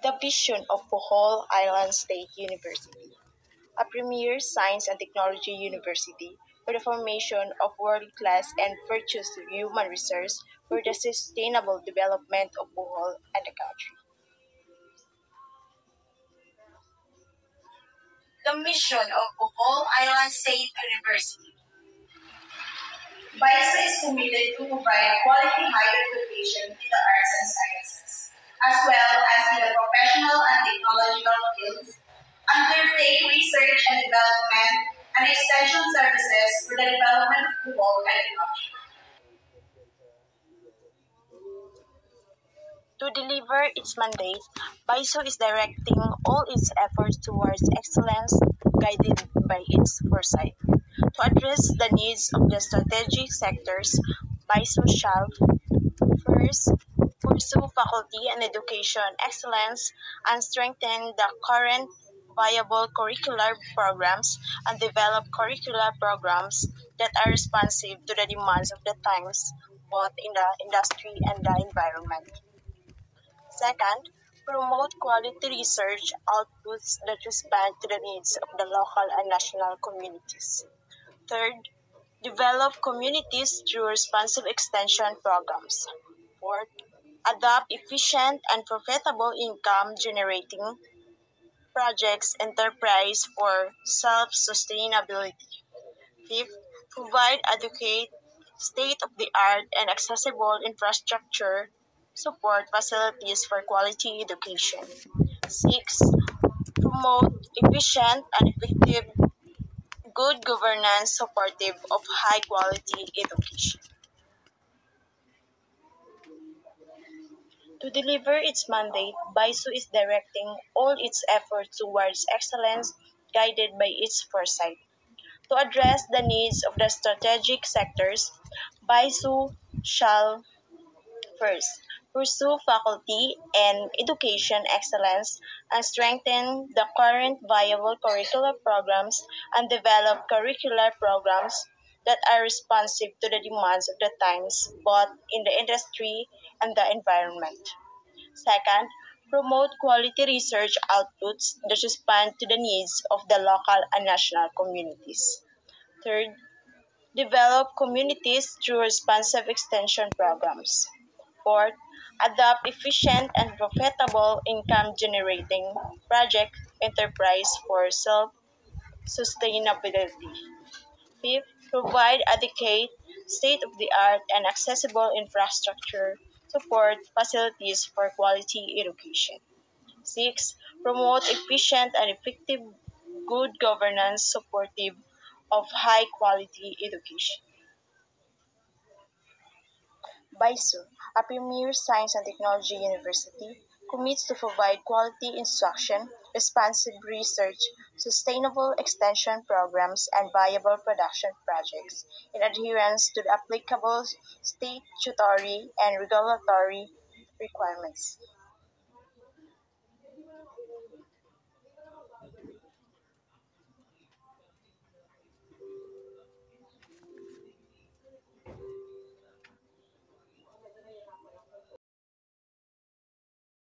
The vision of Bohol Island State University, a premier science and technology university for the formation of world-class and virtuous human resource for the sustainable development of Bohol and the country. The mission of Bohol Island State University. BISA is committed to provide quality higher education in the arts and sciences, as well as in the professional and technological fields, undertake research and development and extension services for the development of Bohol and the country. To deliver its mandate, BISO is directing all its efforts towards excellence, guided by its foresight. To address the needs of the strategic sectors, BISO shall first pursue faculty and education excellence and strengthen the current viable curricular programs and develop curricular programs that are responsive to the demands of the times, both in the industry and the environment. Second, promote quality research outputs that respond to the needs of the local and national communities. Third, develop communities through responsive extension programs. Fourth, adopt efficient and profitable income generating projects enterprise for self-sustainability. Fifth, provide adequate state-of-the-art and accessible infrastructure support facilities for quality education. Six, promote efficient and effective good governance supportive of high quality education. To deliver its mandate, BISO is directing all its efforts towards excellence guided by its foresight. To address the needs of the strategic sectors, BISO shall first pursue faculty and education excellence and strengthen the current viable curricular programs and develop curricular programs that are responsive to the demands of the times, both in the industry and the environment. Second, promote quality research outputs that respond to the needs of the local and national communities. Third, develop communities through responsive extension programs. Fourth, adopt efficient and profitable income generating project enterprise for self sustainability. Fifth, provide adequate state of the art and accessible infrastructure support facilities for quality education. Six, promote efficient and effective good governance supportive of high quality education. BISU, a premier science and technology university, commits to provide quality instruction, responsive research, sustainable extension programs, and viable production projects in adherence to the applicable statutory and regulatory requirements.